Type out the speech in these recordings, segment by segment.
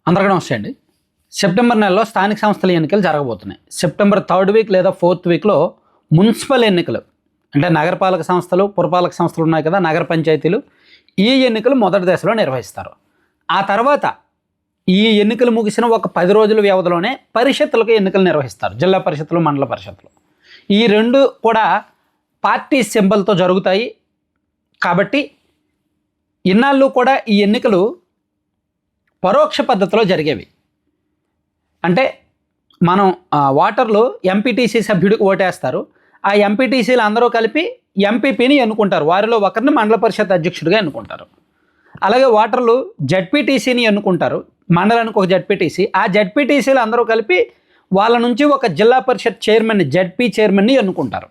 అందరికీ నమస్తే అండి. సెప్టెంబర్ నెలలో స్థానిక సంస్థల ఎన్నికలు జరగబోతున్నాయి. సెప్టెంబర్ 3rd వీక్ లేదా 4th వీక్లో మున్సిపల్ ఎన్నికలు, అంటే నగరపాలక సంస్థలు, పురపాలక సంస్థలు ఉన్నాయి కదా, నగర పంచాయతీలు, ఈ ఎన్నికలు మొదటి దశలో నిర్వహిస్తారు. ఆ తర్వాత ఈ ఎన్నికలు ముగిసిన ఒక 10 రోజుల వ్యవధిలోనే పరిషత్తులకు ఎన్నికలు నిర్వహిస్తారు. జిల్లా పరిషత్తులు, మండల పరిషత్తులు. ఈ రెండు కూడా పార్టీ సింబల్తో జరుగుతాయి. కాబట్టి ఇన్నాళ్ళు కూడా ఈ ఎన్నికలు పరోక్ష పద్ధతిలో జరిగేవి. అంటే మనం ఓటర్లు ఎంపీటీసీ సభ్యుడికి ఓటేస్తారు. ఆ ఎంపీటీసీలు అందరూ కలిపి ఎంపీపీని ఎన్నుకుంటారు. వారిలో ఒకరిని మండల పరిషత్ అధ్యక్షుడిగా ఎన్నుకుంటారు. అలాగే ఓటర్లు జడ్పీటీసీని ఎన్నుకుంటారు. మండలానికి ఒక జడ్పీటీసీ. ఆ జడ్పీటీసీలు అందరూ కలిపి వాళ్ళ నుంచి ఒక జిల్లా పరిషత్ చైర్మన్ని, జడ్పీ చైర్మన్ని ఎన్నుకుంటారు.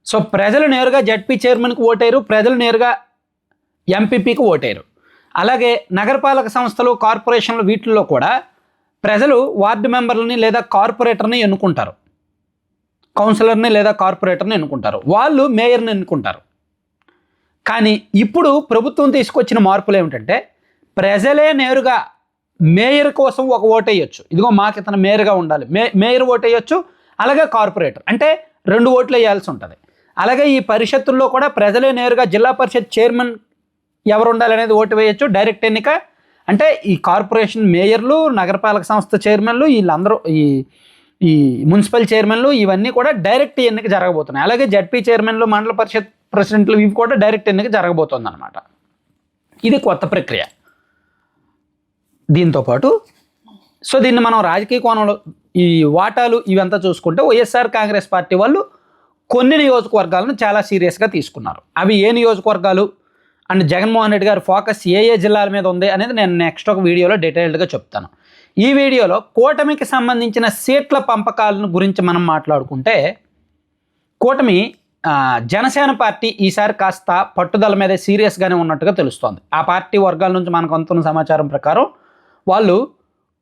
సో ప్రజలు నేరుగా జడ్పీ చైర్మన్కి ఓటేరు, ప్రజలు నేరుగా ఎంపీపీకి ఓటేరు. అలాగే నగరపాలక సంస్థలు, కార్పొరేషన్లు, వీటిల్లో కూడా ప్రజలు వార్డు మెంబర్లని లేదా కార్పొరేటర్ని ఎన్నుకుంటారు. కౌన్సిలర్ని లేదా కార్పొరేటర్ని ఎన్నుకుంటారు. వాళ్ళు మేయర్ని ఎన్నుకుంటారు. కానీ ఇప్పుడు ప్రభుత్వం తీసుకొచ్చిన మార్పులు ఏమిటంటే, ప్రజలే నేరుగా మేయర్ కోసం ఒక ఓటు వేయొచ్చు. ఇదిగో మాకు ఇతను మేయర్గా ఉండాలి, మేయర్ ఓటు వేయొచ్చు. అలాగే కార్పొరేటర్ అంటే 2 ఓట్లు వేయాల్సి ఉంటుంది. అలాగే ఈ పరిషత్తుల్లో కూడా ప్రజలే నేరుగా జిల్లా పరిషత్ చైర్మన్ ఎవరు ఉండాలనేది ఓటు వేయచ్చు. డైరెక్ట్ ఎన్నిక అంటే ఈ కార్పొరేషన్ మేయర్లు, నగరపాలక సంస్థ చైర్మన్లు, వీళ్ళందరూ ఈ మున్సిపల్ చైర్మన్లు, ఇవన్నీ కూడా డైరెక్ట్ ఎన్నిక జరగబోతున్నాయి. అలాగే జడ్పీ చైర్మన్లు, మండల పరిషత్ ప్రెసిడెంట్లు, ఇవి కూడా డైరెక్ట్ ఎన్నిక జరగబోతుంది అనమాట. ఇది కొత్త ప్రక్రియ. దీంతోపాటు దీన్ని మనం రాజకీయ కోణంలో ఈ వాటాలు ఇవంతా చూసుకుంటే, వైఎస్ఆర్ కాంగ్రెస్ పార్టీ వాళ్ళు కొన్ని నియోజకవర్గాలను చాలా సీరియస్గా తీసుకున్నారు. అవి ఏ నియోజకవర్గాలు అండ్ జగన్మోహన్ రెడ్డి గారి ఫోకస్ ఏ జిల్లాల మీద ఉంది అనేది నేను నెక్స్ట్ ఒక వీడియోలో డీటెయిల్డ్గా చెప్తాను. ఈ వీడియోలో కూటమికి సంబంధించిన సీట్ల పంపకాలను గురించి మనం మాట్లాడుకుంటే, కూటమి జనసేన పార్టీ ఈసారి కాస్త పట్టుదల మీద సీరియస్గానే ఉన్నట్టుగా తెలుస్తోంది. ఆ పార్టీ వర్గాల నుంచి మనకు అందుతున్న సమాచారం ప్రకారం వాళ్ళు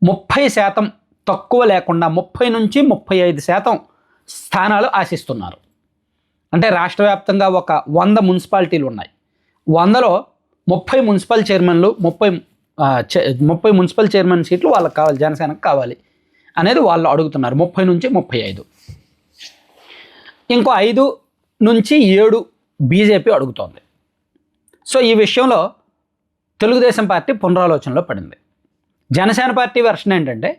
30% తక్కువ లేకుండా 30 నుంచి 35% స్థానాలు ఆశిస్తున్నారు. అంటే రాష్ట్ర వ్యాప్తంగా ఒక 100 మున్సిపాలిటీలు ఉన్నాయి. 100లో 30 మున్సిపల్ చైర్మన్లు, 30 మున్సిపల్ చైర్మన్ సీట్లు వాళ్ళకి కావాలి, జనసేనకు కావాలి అనేది వాళ్ళు అడుగుతున్నారు. 30 నుంచి 35. ఇంకో 5 నుంచి 7 బీజేపీ అడుగుతోంది. ఈ విషయంలో తెలుగుదేశం పార్టీ పునరాలోచనలో పడింది. జనసేన పార్టీ వెర్షన్ ఏంటంటే,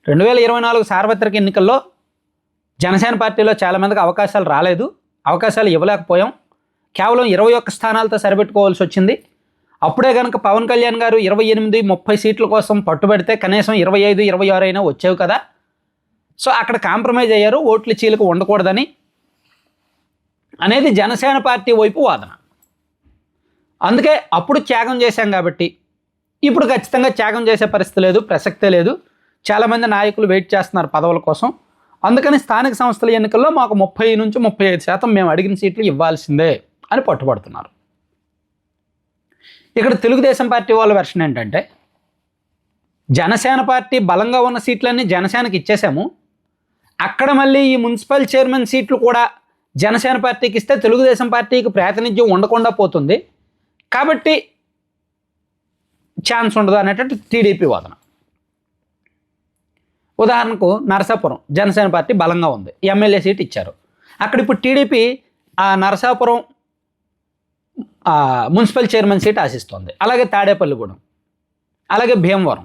2024 సార్వత్రిక ఎన్నికల్లో జనసేన పార్టీలో చాలామందికి అవకాశాలు రాలేదు, అవకాశాలు ఇవ్వలేకపోయాం, కేవలం 21 స్థానాలతో సరిపెట్టుకోవాల్సి వచ్చింది. అప్పుడే కనుక పవన్ కళ్యాణ్ గారు 28-30 సీట్ల కోసం పట్టుబడితే కనీసం 25-26 అయినా వచ్చేవి కదా. అక్కడ కాంప్రమైజ్ అయ్యారు, ఓట్ల చీలకు ఉండకూడదని అనేది జనసేన పార్టీ వైపు వాదన. అందుకే అప్పుడు త్యాగం చేశాం కాబట్టి ఇప్పుడు ఖచ్చితంగా త్యాగం చేసే పరిస్థితి లేదు, ప్రసక్తే లేదు. చాలామంది నాయకులు వెయిట్ చేస్తున్నారు పదవుల కోసం. అందుకని స్థానిక సంస్థల ఎన్నికల్లో మాకు 30 నుంచి 35% మేము అడిగిన సీట్లు ఇవ్వాల్సిందే అని పట్టుబడుతున్నారు. ఇక్కడ తెలుగుదేశం పార్టీ వాళ్ళ వెర్షన్ ఏంటంటే, జనసేన పార్టీ బలంగా ఉన్న సీట్లన్నీ జనసేనకి ఇచ్చేసాము, అక్కడ మళ్ళీ ఈ మున్సిపల్ చైర్మన్ సీట్లు కూడా జనసేన పార్టీకి ఇస్తే తెలుగుదేశం పార్టీకి ప్రాతినిధ్యం ఉండకుండా పోతుంది, కాబట్టి ఛాన్స్ ఉండదు అనేటట్టు టీడీపీ వాదన. ఉదాహరణకు నరసాపురం జనసేన పార్టీ బలంగా ఉంది, ఎమ్మెల్యే సీట్ ఇచ్చారు. అక్కడ ఇప్పుడు టీడీపీ ఆ నరసాపురం మున్సిపల్ చైర్మన్ సీట్ ఆశిస్తోంది. అలాగే తాడేపల్లిగూడెం, అలాగే భీమవరం.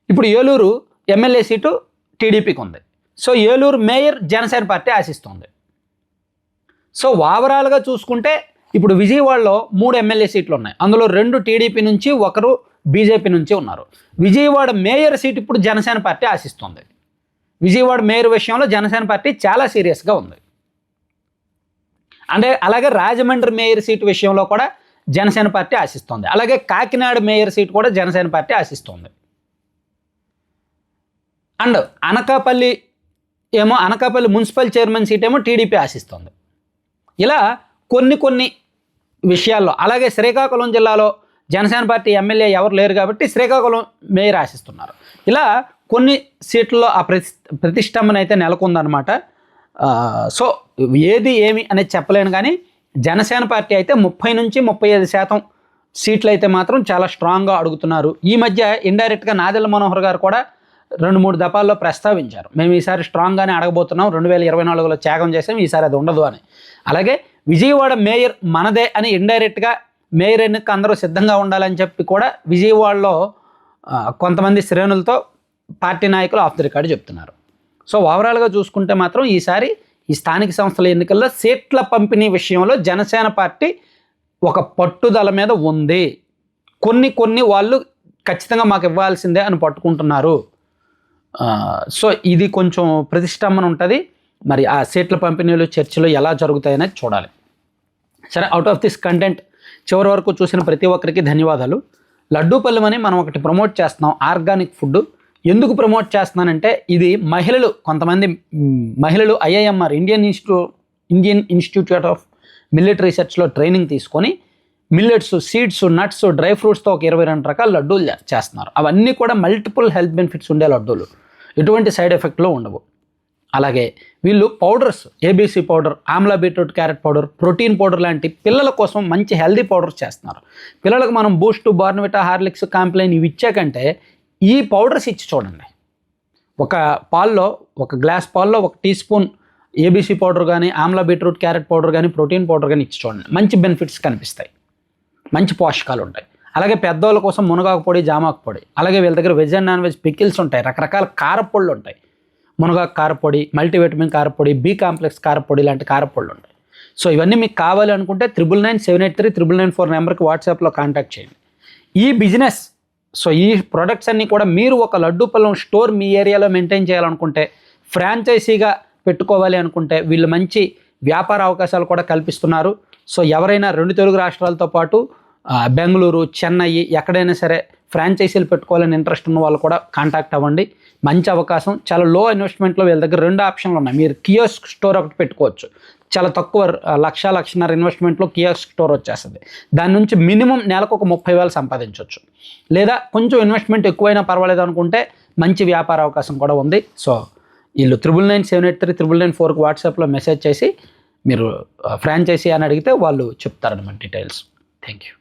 ఇప్పుడు ఏలూరు ఎమ్మెల్యే సీటు టీడీపీకి ఉంది. ఏలూరు మేయర్ జనసేన పార్టీ ఆశిస్తోంది. ఓవరాల్గా చూసుకుంటే ఇప్పుడు విజయవాడలో 3 ఎమ్మెల్యే సీట్లు ఉన్నాయి. అందులో 2 టీడీపీ నుంచి, 1 బీజేపీ నుంచి ఉన్నారు. విజయవాడ మేయర్ సీట్ ఇప్పుడు జనసేన పార్టీ ఆశిస్తోంది. విజయవాడ మేయర్ విషయంలో జనసేన పార్టీ చాలా సీరియస్గా ఉంది. అంటే అలాగే రాజమండ్రి మేయర్ సీటు విషయంలో కూడా జనసేన పార్టీ ఆశిస్తోంది. అలాగే కాకినాడ మేయర్ సీటు కూడా జనసేన పార్టీ ఆశిస్తోంది. And Anakapalli municipal chairman seat ఏమో టీడీపీ ఆశిస్తోంది. ఇలా కొన్ని విషయాల్లో. అలాగే శ్రీకాకుళం జిల్లాలో జనసేన పార్టీ ఎమ్మెల్యే ఎవరు లేరు కాబట్టి శ్రీకాకుళం మేయర్ ఆశిస్తున్నారు. ఇలా కొన్ని సీట్లలో ఆ ప్రతిష్టంభన అయితే నెలకొందనమాట. ఏది ఏమి అనేది చెప్పలేను, కానీ జనసేన పార్టీ అయితే 30 నుంచి 35% సీట్లు అయితే మాత్రం చాలా స్ట్రాంగ్గా అడుగుతున్నారు. ఈ మధ్య ఇండైరెక్ట్గా నాదెళ్ల మనోహర్ గారు కూడా 2-3 దఫాల్లో ప్రస్తావించారు, మేము ఈసారి స్ట్రాంగ్గానే అడగబోతున్నాం, 2024లో త్యాగం చేసాం, ఈసారి అది ఉండదు అని. అలాగే విజయవాడ మేయర్ మనదే అని ఇండైరెక్ట్గా మేయర్ ఎన్నిక అందరూ సిద్ధంగా ఉండాలని చెప్పి కూడా విజయవాడలో కొంతమంది శ్రేణులతో పార్టీ నాయకులు ఆఫ్ ది రికార్డు చెప్తున్నారు. సో ఓవరాల్గా చూసుకుంటే మాత్రం ఈసారి ఈ స్థానిక సంస్థల ఎన్నికల్లో సీట్ల పంపిణీ విషయంలో జనసేన పార్టీ ఒక పట్టుదల మీద ఉంది. కొన్ని వాళ్ళు ఖచ్చితంగా మాకు ఇవ్వాల్సిందే అని పట్టుకుంటున్నారు. సో ఇది కొంచెం ప్రతిష్టంభన ఉంటుంది. మరి ఆ సీట్ల పంపిణీలు చర్చలు ఎలా జరుగుతాయనేది చూడాలి. సరే, అవుట్ ఆఫ్ దిస్ కంటెంట్ చివరి వరకు చూసిన ప్రతి ఒక్కరికి ధన్యవాదాలు. లడ్డూపల్లెం అని మనం ఒకటి ప్రమోట్ చేస్తున్నాం, ఆర్గానిక్ ఫుడ్. ఎందుకు ప్రమోట్ చేస్తున్నానంటే ఇది కొంతమంది మహిళలు IIMR Indian institute of millet రీసెర్చ్లో ట్రైనింగ్ తీసుకొని మిల్లెట్స్, సీడ్స్, నట్స్, డ్రై ఫ్రూట్స్తో ఒక 22 రకాల లడ్డూలు చేస్తున్నారు. అవన్నీ కూడా మల్టిపుల్ హెల్త్ బెనిఫిట్స్ ఉండే లడ్డూలు, ఎటువంటి సైడ్ ఎఫెక్ట్లు ఉండవు. అలాగే వీళ్ళు powders, ABC powder, Amla beetroot carrot powder, protein powder లాంటి పిల్లల కోసం మంచి హెల్దీ పౌడర్స్ చేస్తున్నారు. పిల్లలకు మనం బూస్ట్, బార్న్విటా, హార్లిక్స్, కాంప్లైన్ ఇవి ఇచ్చాకంటే ఈ పౌడర్స్ ఇచ్చి చూడండి. ఒక గ్లాస్ పాల్లో 1 టీ స్పూన్ ABC పౌడర్ కానీ, ఆమ్లా బీట్రూట్ క్యారెట్ పౌడర్ కానీ, ప్రోటీన్ పౌడర్ కానీ ఇచ్చి చూడండి. మంచి బెనిఫిట్స్ కనిపిస్తాయి, మంచి పోషకాలు ఉంటాయి. అలాగే పెద్దవాళ్ళ కోసం మునగాకు పొడి, జామాకు పొడి. అలాగే వీళ్ళ దగ్గర veg and non veg pickles ఉంటాయి, రకరకాల కారపొళ్ళు ఉంటాయి. మునగాకు కారపొడి, మల్టీవిటమిన్ కారపొడి, B కాంప్లెక్స్ కారపొడి లాంటి కారపొళ్ళు ఉంటాయి. సో ఇవన్నీ మీకు కావాలి అనుకుంటే 9997839994 నెంబర్కి వాట్సాప్లో కాంటాక్ట్ చేయండి. ఈ బిజినెస్, సో ఈ ప్రొడక్ట్స్ అన్నీ కూడా మీరు ఒక లడ్డూపల్లెం స్టోర్ మీ ఏరియాలో మెయింటైన్ చేయాలనుకుంటే, ఫ్రాంచైజీగా పెట్టుకోవాలి అనుకుంటే వీళ్ళు మంచి వ్యాపార అవకాశాలు కూడా కల్పిస్తున్నారు. సో ఎవరైనా 2 తెలుగు రాష్ట్రాలతో పాటు బెంగళూరు, చెన్నై ఎక్కడైనా సరే ఫ్రాంచైజీలు పెట్టుకోవాలని ఇంట్రెస్ట్ ఉన్న వాళ్ళు కూడా కాంటాక్ట్ అవ్వండి. మంచి అవకాశం, చాలా లో ఇన్వెస్ట్మెంట్లో వీళ్ళ దగ్గర 2 ఆప్షన్లు ఉన్నాయి. మీరు కియోస్క్ స్టోర్ ఒకటి పెట్టుకోవచ్చు, చాలా తక్కువ 1,00,000-1,50,000 ఇన్వెస్ట్మెంట్లో కియోస్క్ స్టోర్ వచ్చేస్తుంది. దాని నుంచి మినిమం నెలకు ఒక 30,000 సంపాదించవచ్చు. లేదా కొంచెం ఇన్వెస్ట్మెంట్ ఎక్కువైనా పర్వాలేదు అనుకుంటే మంచి వ్యాపార అవకాశం కూడా ఉంది. సో వీళ్ళు 9997839994కి వాట్సాప్లో మెసేజ్ చేసి మీరు ఫ్రాంచైజీ అని అడిగితే వాళ్ళు చెప్తారన్నమాట డీటెయిల్స్. Thank you.